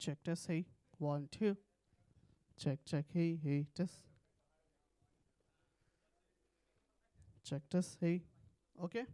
Check test. Hey, 1 2. Check. Hey test. Check test. Hey. Okay.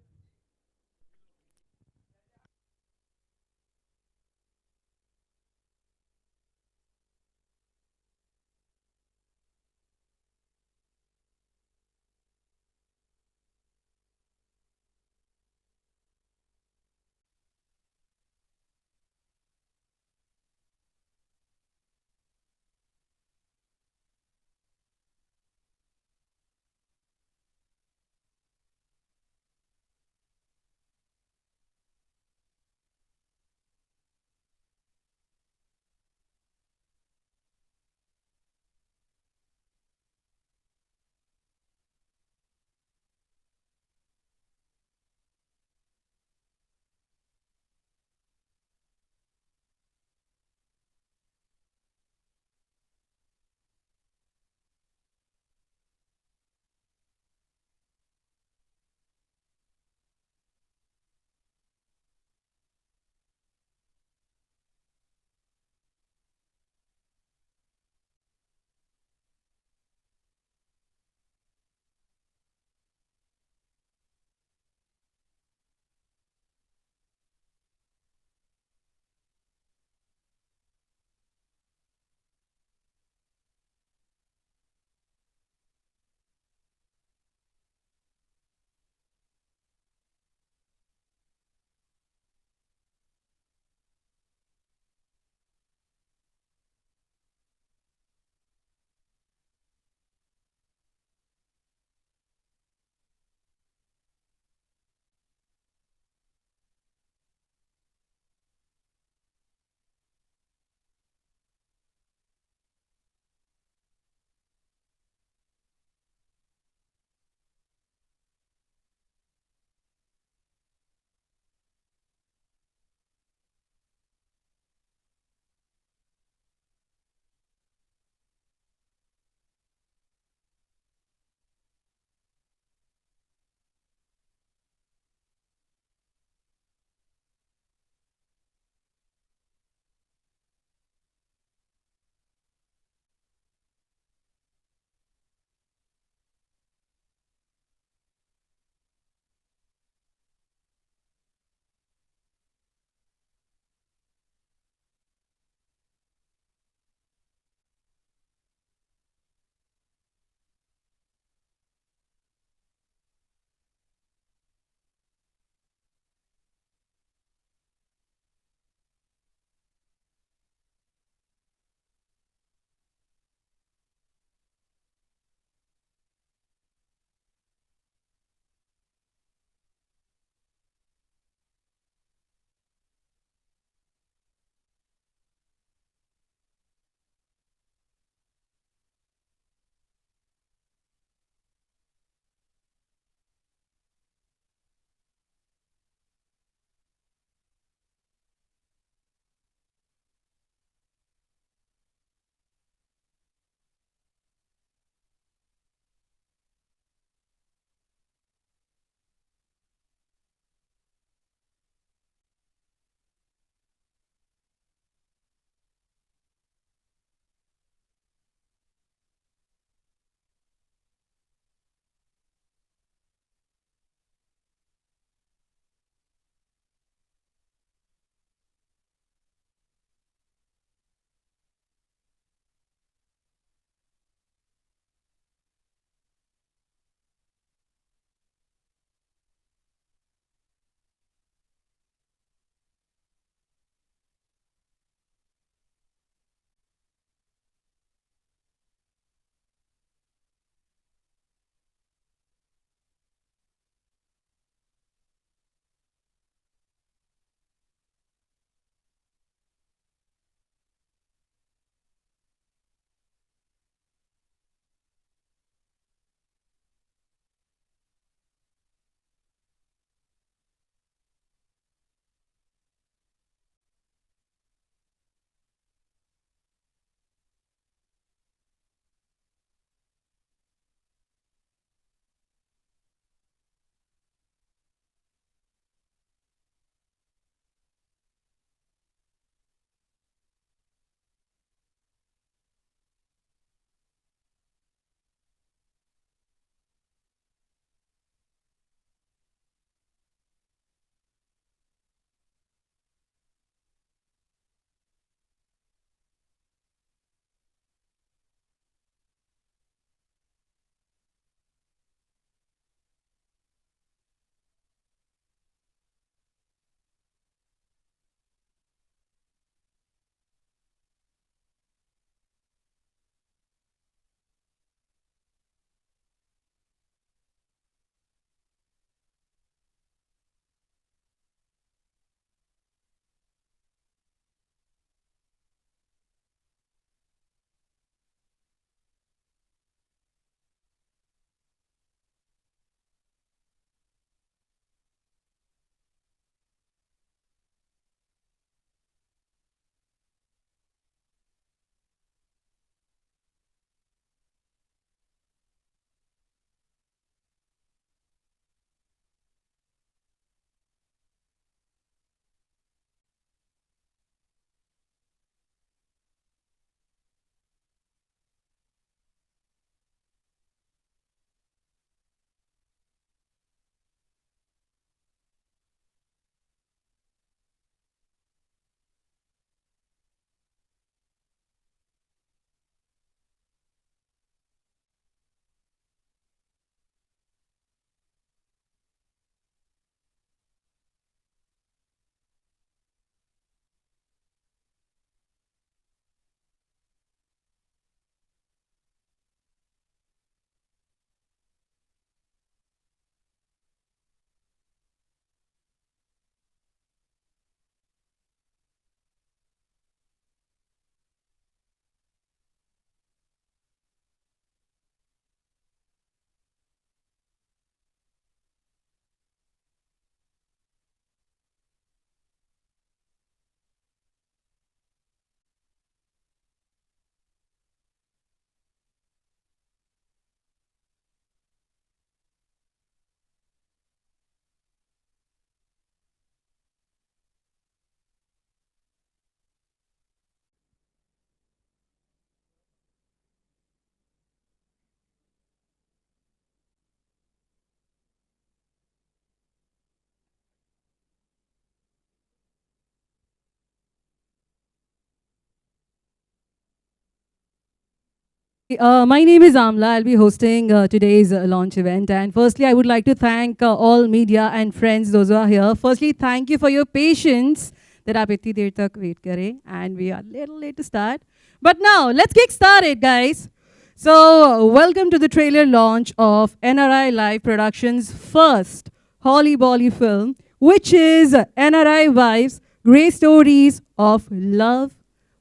My name is Amla. I'll be hosting today's launch event. And firstly, I would like to thank all media and friends, those who are here. Firstly, thank you for your patience that aap itni der tak wait kare. And we are a little late to start. But now, let's get started, guys. So, welcome to the trailer launch of NRI Live Productions' first Holly Bolly film, which is NRI Wives, Grey Stories of Love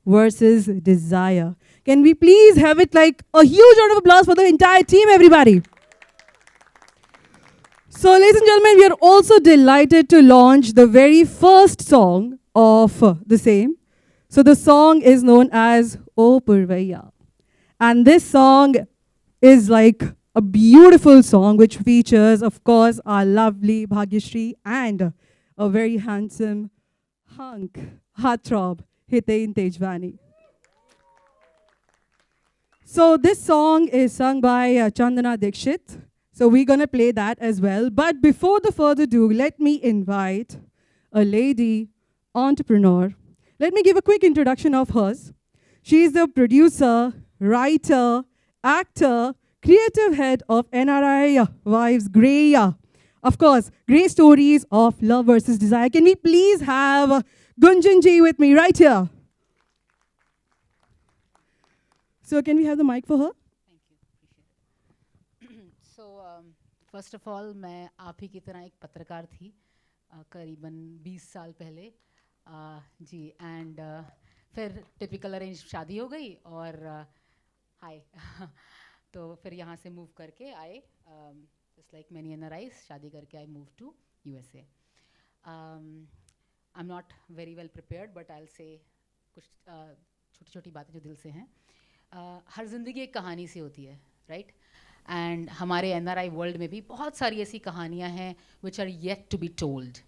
versus Desire. Can we please have it like a huge round of applause for the entire team, everybody? So, ladies and gentlemen, we are also delighted to launch the very first song of the same. So, the song is known as O Purvaya. And this song is like a beautiful song which features, of course, our lovely Bhagyashri and a very handsome hunk, heartthrob, Hiten Tejwani. So this song is sung by Chandana Dikshit. So we're going to play that as well. But before the further ado, let me invite a lady entrepreneur. Let me give a quick introduction of hers. She is the producer, writer, actor, creative head of NRI Wives Grey. Of course, Grey Stories of Love versus Desire. Can we please have Gunjan Ji with me right here? So can we have the mic for her? Thank you. Appreciate it. So, first of all, मैं आप ही की तरह एक पत्रकार थी करीबन 20 साल पहले जी एंड फिर टिपिकल अरेंज शादी हो गई और हाय तो फिर यहाँ से मूव करके आए जस्ट लाइक मैनी एनआरआईज शादी करके I move to USA I am not very well prepared but I will say कुछ छोटी छोटी बातें जो दिल से हैं हर ज़िंदगी एक कहानी सी होती है राइट एंड हमारे एनआरआई वर्ल्ड में भी बहुत सारी ऐसी कहानियाँ हैं which are yet to be told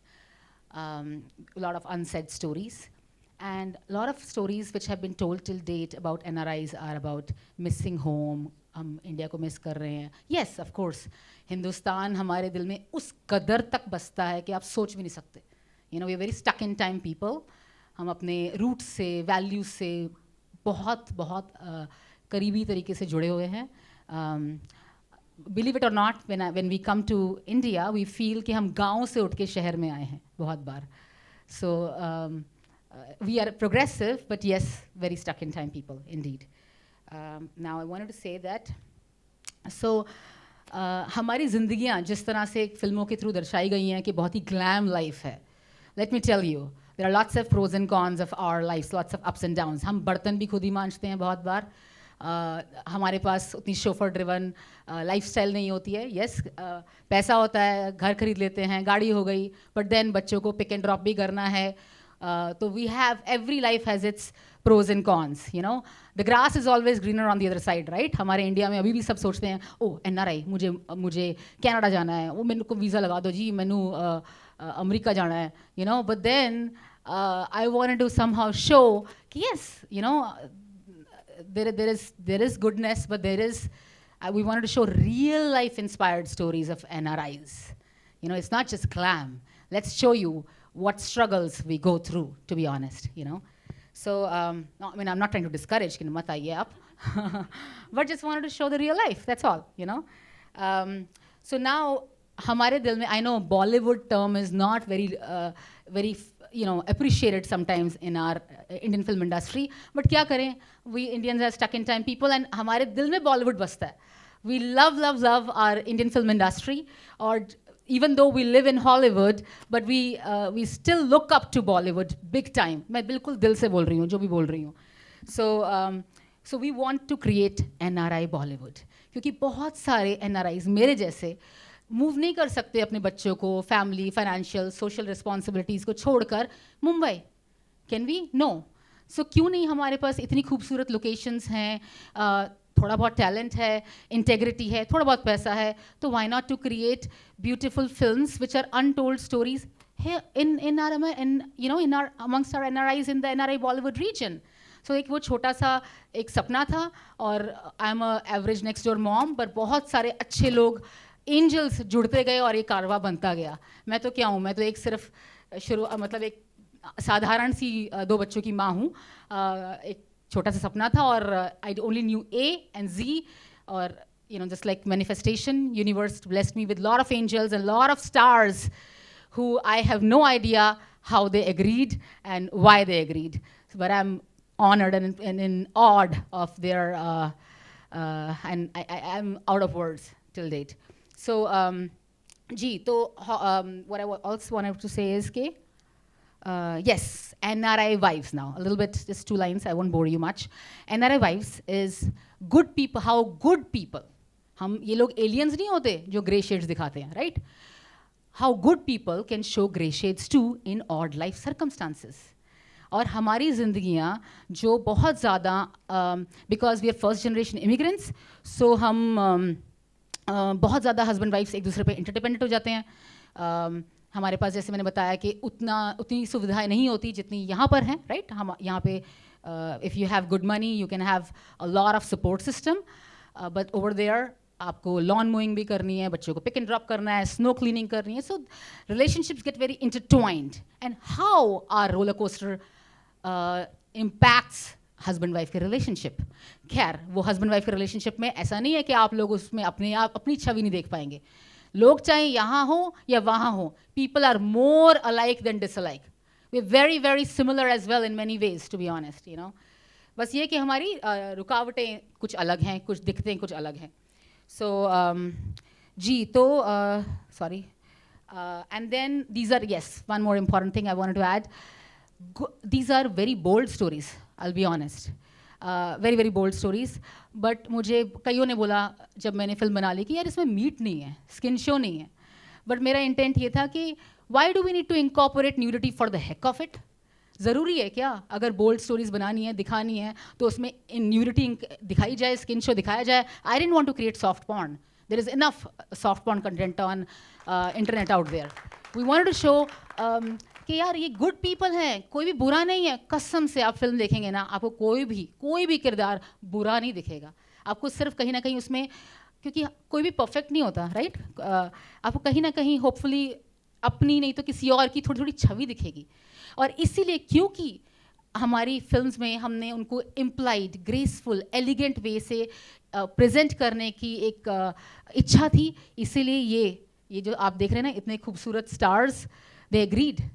lot of unsaid stories and lot of stories which have been told till date about NRIs or about missing home हम इंडिया को मिस कर रहे हैं येस ऑफ कोर्स हिंदुस्तान हमारे दिल में उस कदर तक बसता है कि आप सोच भी नहीं सकते you know we are very stuck in time people हम अपने रूट से वैल्यूज से बहुत बहुत करीबी तरीके से जुड़े हुए हैं believe it or not when we come to India we feel कि हम गांव से उठ के शहर में आए हैं बहुत बार so we are progressive but yes very stuck in time people indeed now I wanted to say that so हमारी ज़िंदगियाँ जिस तरह से फिल्मों के थ्रू दर्शाई गई हैं कि बहुत ही ग्लैम लाइफ है let me tell you There are lots of pros and cons of our lives, lots of ups and downs. हम बर्तन भी खुद ही मांजते हैं बहुत बार हमारे पास उतनी शोफर ड्रिवन लाइफस्टाइल नहीं होती है यस पैसा होता है घर खरीद लेते हैं गाड़ी हो गई बट देन बच्चों को पिक एंड ड्रॉप भी करना है तो we have every life has its pros and cons you know the grass is always greener on the other side right हमारे इंडिया में अभी भी सब सोचते हैं ओ एनआरआई मुझे कनाडा जाना है वो मेरे को वीज़ा लगा दो जी मैनू अमेरिका जाना है you know but then I wanted to somehow show, yes, you know, there is goodness, but there is, we wanted to show real life inspired stories of NRIs. You know, it's not just glam. Let's show you what struggles we go through, to be honest, you know. So, no, I mean, I'm not trying to discourage, कि मत आइए आप, but just wanted to show the real life, that's all, you know. So now, हमारे दिल में, I know Bollywood term is not very you know appreciated sometimes in our Indian film industry but क्या करें we Indians are stuck in time people and हमारे दिल में Bollywood बसता है we love our Indian film industry or even though we live in Hollywood but we still look up to Bollywood big time मैं बिल्कुल दिल से बोल रही हूँ जो भी बोल रही हूँ so we want to create NRI Bollywood क्योंकि बहुत सारे NRIs मेरे जैसे मूव नहीं कर सकते अपने बच्चों को फैमिली फाइनेंशियल सोशल रिस्पॉन्सिबिलिटीज़ को छोड़कर मुंबई कैन वी नो सो क्यों नहीं हमारे पास इतनी खूबसूरत लोकेशंस हैं थोड़ा बहुत टैलेंट है इंटेग्रिटी है थोड़ा बहुत पैसा है तो why not to create beautiful films which are untold stories in our amongst our NRIs in the NRI Bollywood region. So एक वो छोटा सा एक सपना था और I am a average next door mom पर बहुत सारे अच्छे लोग एंजल्स जुड़ते गए और ये कारवा बनता गया मैं तो क्या हूँ मैं तो एक सिर्फ मतलब एक साधारण सी 2 बच्चों की माँ हूँ एक छोटा सा सपना था और I only new A and Z और just like manifestation, universe blessed me with lot of angels and lot of stars who I have no idea how they agreed and why they agreed. But I'm honored and in awed of their and I'm out of words till date. So जी तो what I also wanted to say is कि yes, NRI Wives now. A little bit, just 2 lines, I won't bore you much. NRI Wives is good people, how good people, हम ये लोग aliens नहीं होते जो grey shades दिखाते हैं, right? How good people can show grey shades too in odd life circumstances. और हमारी ज़िंदगियाँ जो बहुत ज़्यादा because we are first generation immigrants, so हम बहुत ज़्यादा husband wives एक दूसरे पे interdependent हो जाते हैं. हमारे पास जैसे मैंने बताया कि उतनी सुविधाएं नहीं होती जितनी यहाँ पर हैं, राइट? हम यहाँ पे if you have good money you can have a lot of support system, but over there आपको लॉन मोइंग भी करनी है, बच्चों को पिक एंड ड्रॉप करना है, स्नो क्लीनिंग करनी है. So relationships get very intertwined and how are roller coaster impacts husband wife के रिलेशनशिप. खैर वो हस्बैंड वाइफ के रिलेशनशिप में ऐसा नहीं है कि आप लोग उसमें अपनी छवि नहीं देख पाएंगे. लोग चाहे यहाँ हो या वहाँ हो, people are more alike than disalike. We're very very similar as well in many ways, to be honest, बस ये कि हमारी रुकावटें कुछ अलग हैं, कुछ दिखते हैं कुछ अलग हैं. So जी तो sorry and then these are, yes, one more important thing I wanted to add. These are very bold stories, I'll be honest. Very very bold stories. But मुझे कईयों ने बोला जब मैंने फिल्म बना ली कि यार इसमें मीट नहीं है, स्किन शो नहीं है. बट मेरा इंटेंट ये था कि why do we need to incorporate nudity for the heck of it. ज़रूरी है क्या अगर बोल्ड स्टोरीज बनानी है, दिखानी है, तो उसमें न्यूडिटी दिखाई जाए, स्किन शो दिखाया जाए. I don't want to create soft porn. There is enough soft porn content on internet out there. We wanted to show कि यार ये गुड पीपल हैं, कोई भी बुरा नहीं है. कसम से आप फिल्म देखेंगे ना, आपको कोई भी किरदार बुरा नहीं दिखेगा. आपको सिर्फ कहीं ना कहीं उसमें, क्योंकि कोई भी परफेक्ट नहीं होता, राइट? आपको कहीं ना कहीं होपफुली अपनी नहीं तो किसी और की थोड़ी थोड़ी छवि दिखेगी. और इसीलिए क्योंकि हमारी फिल्म्स में हमने उनको इम्प्लाइड ग्रेसफुल एलिगेंट वे से प्रेजेंट करने की एक इच्छा थी, इसीलिए ये जो आप देख रहे हैं ना इतने खूबसूरत stars, they agreed.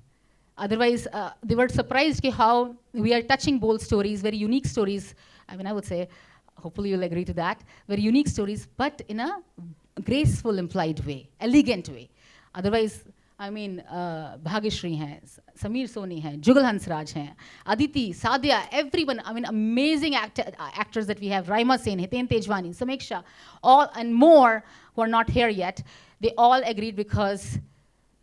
Otherwise, they were surprised कि how we are touching bold stories, very unique stories. I mean, I would say, hopefully you'll agree to that. Very unique stories, but in a graceful, implied way, elegant way. Otherwise, I mean, Bhagyashree हैं, समीर सोनी हैं, जुगल हंसराज हैं, Aditi, Sadhya, everyone. I mean, amazing actors that we have. Raima Sen, Hiten Tejwani, Sameeksha, all and more who are not here yet. They all agreed because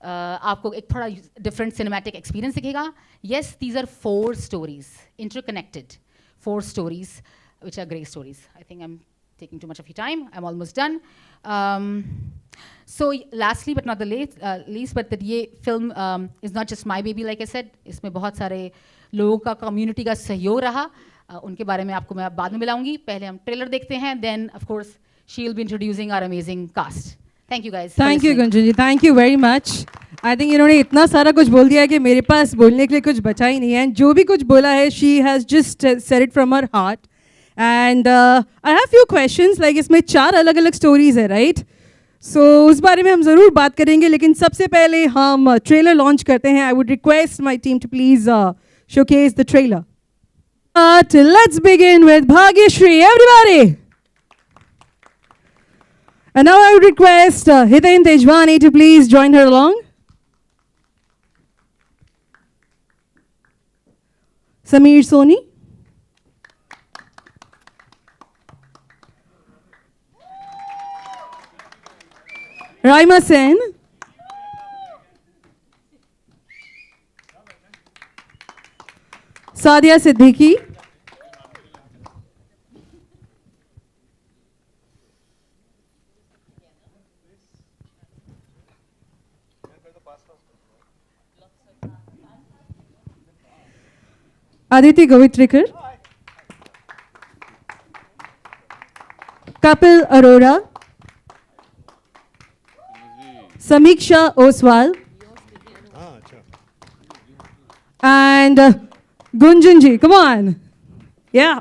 आपको एक थोड़ा different cinematic experience दिखेगा. Yes, these are 4 stories, interconnected 4 stories which are great stories. I think I am taking too much of your time. I am almost done. So lastly but not the least, but that ये film is not just my baby, like I said. इसमें बहुत सारे लोगों का, community का सहयोग रहा. उनके बारे में आपको मैं बाद में मिलाऊंगी. पहले हम ट्रेलर देखते हैं, then of course she will be introducing our amazing cast. Thank you guys. Thank you Gunjan ji. Thank you very much. I think इन्होंने इतना सारा कुछ बोल दिया है कि मेरे पास बोलने के लिए कुछ बचा ही नहीं है. जो भी कुछ बोला है, she has just said it from her heart. And I have few questions. Like इसमें 4 अलग-अलग stories है, right? So उस बारे में हम ज़रूर बात करेंगे, लेकिन सबसे पहले हम ट्रेलर लॉन्च करते हैं. I would request my team to please showcase the trailer. Let's begin with Bhagyashree. Everybody. And now I would request Hiten Tejwani to please join her along. Sameer Soni. Raima Sen. Sadhya Siddiqui. Aditi Govitrikar. Kapil Arora. Sameeksha Oswal. And Gunjan ji, come on. Yeah.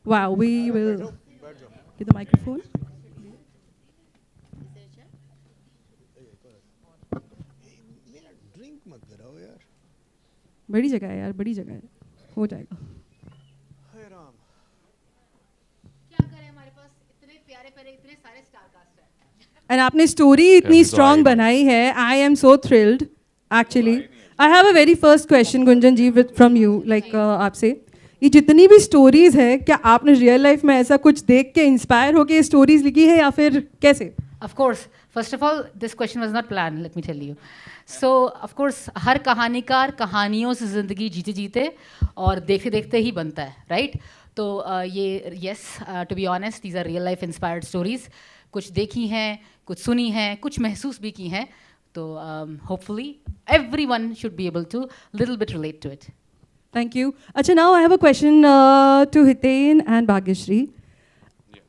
Wow, we will get the microphone. Drink मत कराओ यार. बड़ी जगह है यार, बड़ी जगह है, हो जाएगा. हाय राम. क्या करें, हमारे पास इतने प्यारे प्यारे इतने सारे स्टार कास्ट हैं. एंड आपने स्टोरी इतनी स्ट्रांग बनाई है. I am so thrilled actually. I have a very first question Gunjan ji from you, like आपसे. ये जितनी भी स्टोरीज है, क्या आपने रियल लाइफ में ऐसा कुछ देख के इंस्पायर होके ये स्टोरीज लिखी है या फिर कैसे? Of course, first of all, this question was not planned, let me tell you. So, of course, हर कहानीकार कहानियों से ज़िंदगी जीते जीते और देखते देखते ही बनता है, right? तो ये yes, to be honest, these are real life inspired stories. कुछ देखी हैं, कुछ सुनी हैं, कुछ महसूस भी की हैं. तो hopefully everyone should be able to little bit relate to it. Thank you. अच्छा, now I have a question to Hiten and Bhagyashree.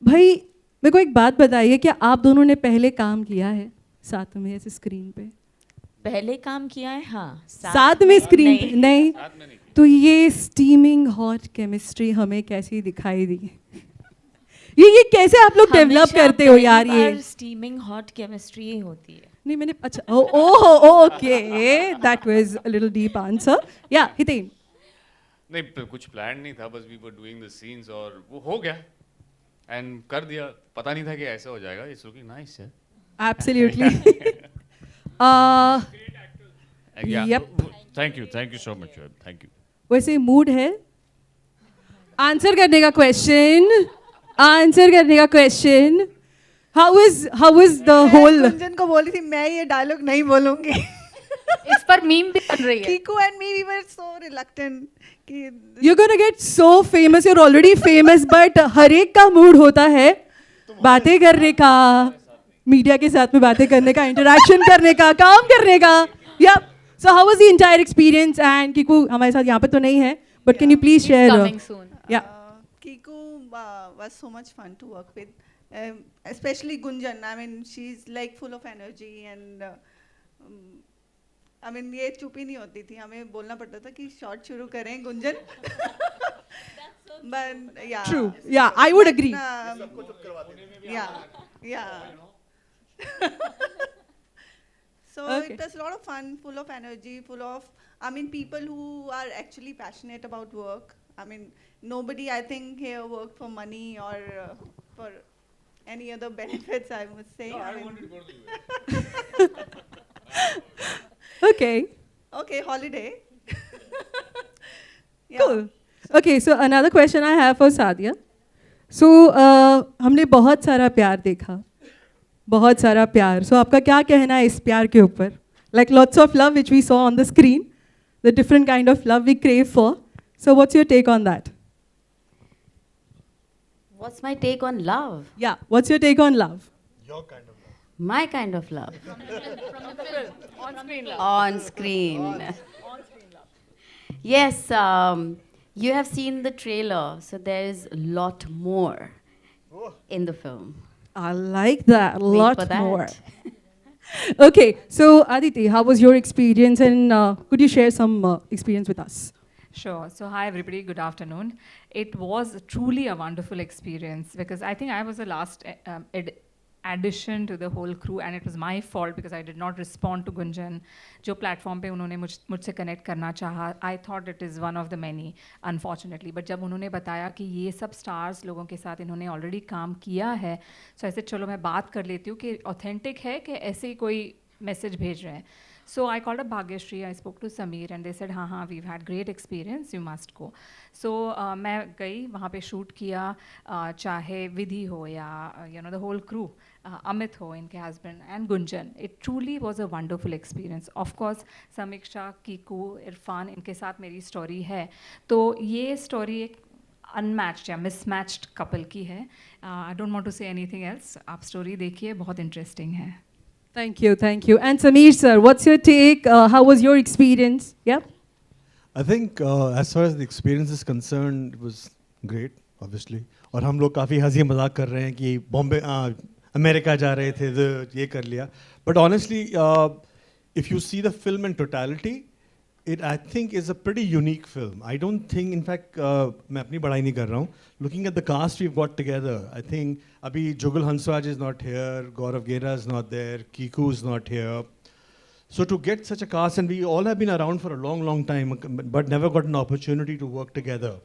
भाई मेरे को एक बात बताइए, क्या आप दोनों ने पहले काम किया है साथ में ऐसे स्क्रीन पे? पहले काम किया है, हाँ. साथ में स्क्रीन पे नहीं. तो ये स्टीमिंग हॉट केमिस्ट्री हमें कैसी दिखाई दी? ये कैसे आप लोग डेवलप करते हो यार? ये स्टीमिंग हॉट केमिस्ट्री ही होती है. नहीं, मैंने अच्छा okay, that was a little deep answer. या हितेन? नहीं, कुछ प्लान नहीं था, बस we were doing the scenes और वो हो गया एंड कर दिया. पता नहीं था कि ऐसा हो जाएगा. इट्स लुकिंग नाइस है. Absolutely. Yep. Thank you so much. Thank you. वैसे मूड है आंसर करने का क्वेश्चन. आंसर करने का question. How is the whole? Gunjan को बोली थी मैं ये डायलॉग नहीं बोलूंगी. इस पर मीम भी बन रही है. Kiku and me, we were so reluctant कि You're gonna get so famous. You're already famous, but हर एक का मूड होता है बातें करने का, मीडिया के साथ में बातें करने का, इंटरेक्शन करने का, काम करने का. Yep. So how was the entire experience? And Kiku हमारे साथ यहाँ पे तो नहीं है, but can you please share? Coming soon. Yeah. Kiku was so much fun to work with, especially Gunjan. I mean, she's like full of energy and I mean ये चुप ही नहीं होती थी. हमें बोलना पड़ता था कि शॉट शुरू करें Gunjan. But yeah. True. Yeah, I would agree. Yeah. So Okay. it was a lot of fun, full of energy, full of, I mean, people who are actually passionate about work. I mean, nobody, I think, here worked for money or for any other benefits, I must say. I mean, wanted to go to the US. Okay. okay, holiday. Yeah. Cool. Okay, so another question I have for Sadia. So हमने बहुत सारा प्यार देखा, बहुत सारा प्यार. So आपका क्या कहना है इस प्यार के ऊपर? Like lots of love which we saw on the screen, the different kind of love we crave for. So what's your take on that? What's my take on love? Yeah, what's your take on love? Your kind of love. My kind of love. On screen love. On screen. Yes, you have seen the trailer, so there is a lot more in the film. I like that a Wait lot for that. more. Okay, so Aditi, how was your experience, and could you share some experience with us? Sure. So, hi everybody, good afternoon. It was truly a wonderful experience because I think I was the last addition to the whole crew, and it was my fault because I did not respond to Gunjan. जो platform पे उन्होंने मुझसे connect करना चाहा, I thought it is one of the many, unfortunately. But जब उन्होंने बताया कि ये सब stars लोगों के साथ इन्होंने already काम किया है, so ऐसे चलो मैं बात कर लेती हूँ कि authentic है कि ऐसे ही कोई message भेज रहे हैं. So I called up Bhagyashree, I spoke to Sameer and they said, हाँ, we've had great experience, you must go. So मैं गई, वहाँ पे shoot किया, चाहे विधि हो या the whole crew, Amit ho, इनके husband, and Gunjan. It truly was a wonderful experience. Of course, Samiksha, Kiku, Irfan, इनके साथ मेरी story है. तो ये story एक unmatched या mismatched couple की है. I don't want to say anything else. आप story देखिए, बहुत interesting है. Thank you, thank you. And Sameer sir, what's your take? How was your experience? Yeah. I think as far as the experience is concerned, it was great, obviously. और हम लोग काफ़ी हंसी मजाक कर रहे हैं कि बॉम्बे अमेरिका जा रहे थे तो ये कर लिया. But honestly, if you see the film in totality, it I think is a pretty unique film. I don't think, in fact, मैं अपनी बड़ाई नहीं कर रहा हूँ. Looking at the cast we've got together, I think अभी Jugal Hansraj is not here, Gaurav Gera is not there, Kiku is not here. So to get such a cast, and we all have been around for a long, long time, but never got an opportunity to work together.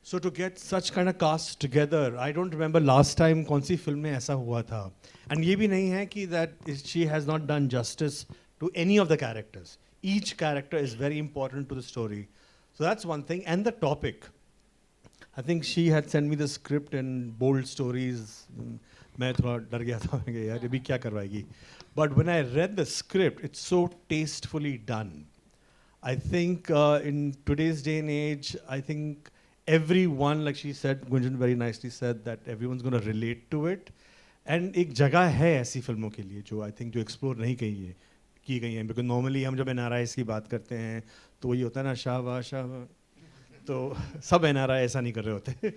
So to get such kind of cast together, I don't remember last time कौन सी film में ऐसा हुआ था. And ये भी नहीं है कि that she has not done justice to any of the characters. Each character is very important to the story. So that's one thing. And the topic. I think she had sent me the script and bold stories. मैं थोड़ा डर गया था कि यार ये भी क्या करवाएगी. But when I read the script, it's so tastefully done. I think in today's day and age, I think everyone, like she said, Gunjan very nicely said that everyone's going to relate to it. And एक जगह है ऐसी फिल्मों के लिए जो I think जो explore नहीं की गई हैं. Because normally हम जब NRIs की बात करते हैं तो वही होता है ना शाबाश तो सब NRI ऐसा नहीं कर रहे होते.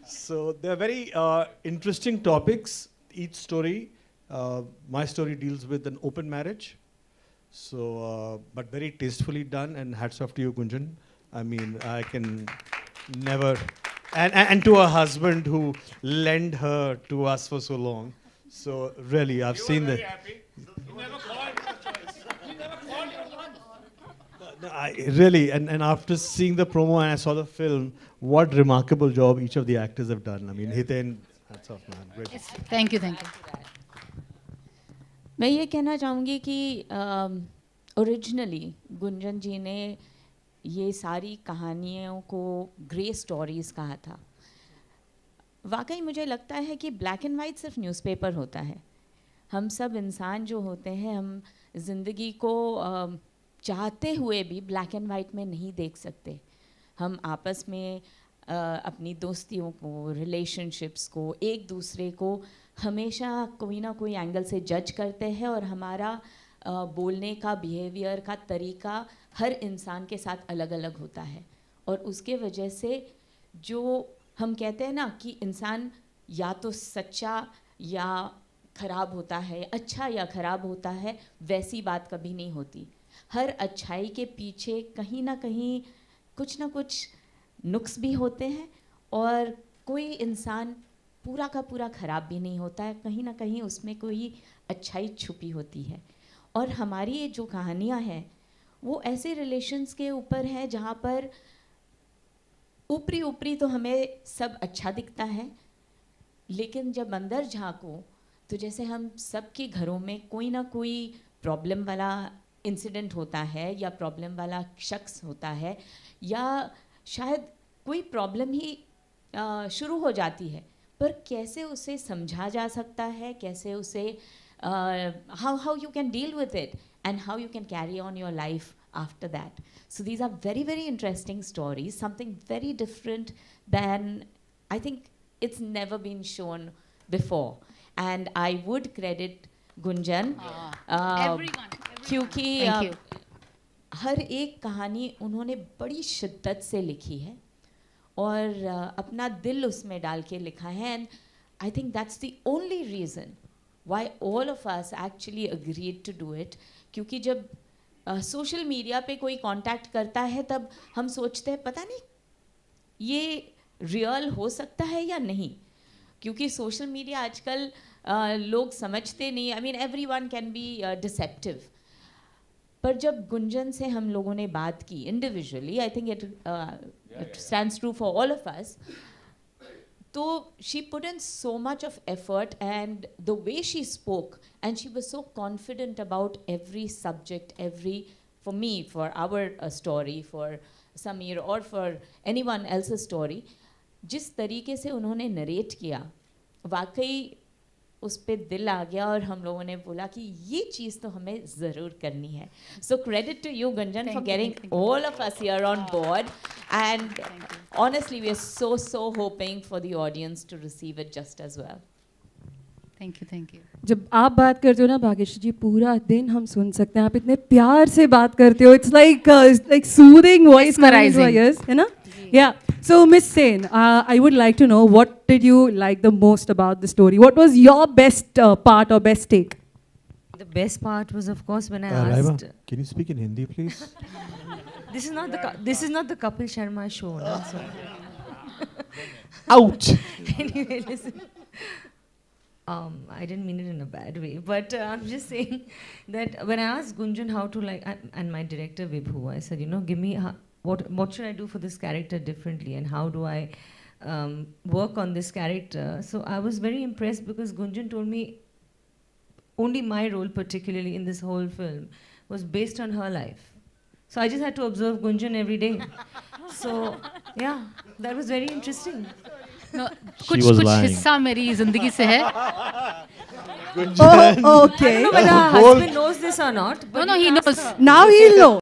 So they are very interesting topics. Each story, my story deals with an open marriage. So, but very tastefully done, and hats off to you, Gunjan. I mean, I can never, and to her husband who lent her to us for so long. So really, I've seen the. No, I really, and after seeing the promo and I saw the film, what remarkable job each of the actors have done. I mean, Hiten, hats off, man. Really. Thank you. मैं ये कहना चाहूँगी कि originally Gunjan जी ने ये सारी कहानियों को ग्रे स्टोरीज़ कहा था. वाकई मुझे लगता है कि ब्लैक एंड वाइट सिर्फ न्यूज़पेपर होता है. हम सब इंसान जो होते हैं, हम ज़िंदगी को चाहते हुए भी ब्लैक एंड वाइट में नहीं देख सकते. हम आपस में अपनी दोस्तियों को, रिलेशनशिप्स को, एक दूसरे को हमेशा कोई ना कोई एंगल से जज करते हैं और हमारा बोलने का, बिहेवियर का तरीका हर इंसान के साथ अलग अलग होता है. और उसके वजह से जो हम कहते हैं ना कि इंसान या तो सच्चा या ख़राब होता है, अच्छा या ख़राब होता है, वैसी बात कभी नहीं होती. हर अच्छाई के पीछे कहीं ना कहीं कुछ ना कुछ नुक्स भी होते हैं और कोई इंसान पूरा का पूरा ख़राब भी नहीं होता है. कहीं ना कहीं उसमें कोई अच्छाई छुपी होती है. और हमारी ये जो कहानियाँ हैं वो ऐसे रिलेशंस के ऊपर है जहाँ पर ऊपरी ऊपरी तो हमें सब अच्छा दिखता है, लेकिन जब अंदर झांको तो जैसे हम सबके घरों में कोई ना कोई प्रॉब्लम वाला इंसिडेंट होता है या प्रॉब्लम वाला शख्स होता है या शायद कोई प्रॉब्लम ही शुरू हो जाती है, पर कैसे उसे समझा जा सकता है, कैसे उसे how you can deal with it and how you can carry on your life after that. So these are very, very interesting stories, something very different than I think it's never been shown before. And I would credit Gunjan क्योंकि हर एक कहानी उन्होंने बड़ी शिद्दत से लिखी है और अपना दिल उसमें डाल के लिखा है. And I think that's the only reason why all of us actually agreed to do it. क्योंकि जब सोशल मीडिया पे कोई कांटेक्ट करता है तब हम सोचते हैं पता नहीं ये रियल हो सकता है या नहीं, क्योंकि सोशल मीडिया आजकल लोग समझते नहीं. I mean everyone can be deceptive. पर जब गुंजन से हम लोगों ने बात की individually, I think it stands true for all of us. So she put in so much of effort, and the way she spoke, and she was so confident about every subject, for me, for our story, for Sameer or for anyone else's story, जिस तरीके से उन्होंने narrate किया, वाकई उस पे दिल आ गया और हम लोगों ने बोला कि ये चीज़ तो हमें ज़रूर करनी है. So credit to you, Gunjan, for getting all of us here on board. And honestly, we are so hoping for the audience to receive it just as well. Thank you. जब आप बात करते हो ना भाग्यश्री जी, पूरा दिन हम सुन सकते हैं. आप इतने प्यार से बात करते हो. इट्स लाइक सूदिंग वॉइस, है ना? या So, Miss Sen, I would like to know, what did you like the most about the story? What was your best part or best take? The best part was, of course, when I Raima, asked. can you speak in Hindi, please? This is not the Kapil Sharma show. No? So. Ouch! Anyway, listen. I didn't mean it in a bad way, but I'm just saying that when I asked Gunjan how to and my director Vibhu, I said, give me what should I do for this character differently, and how do I work on this character. So I was very impressed because Gunjan told me only my role, particularly in this whole film, was based on her life. So I just had to observe Gunjan every day. So yeah, that was very interesting. No, कुछ हिस्सा मेरी जिंदगी से है. Oh, okay. I don't know whether her husband knows this or not. But No, he knows. Now he'll know.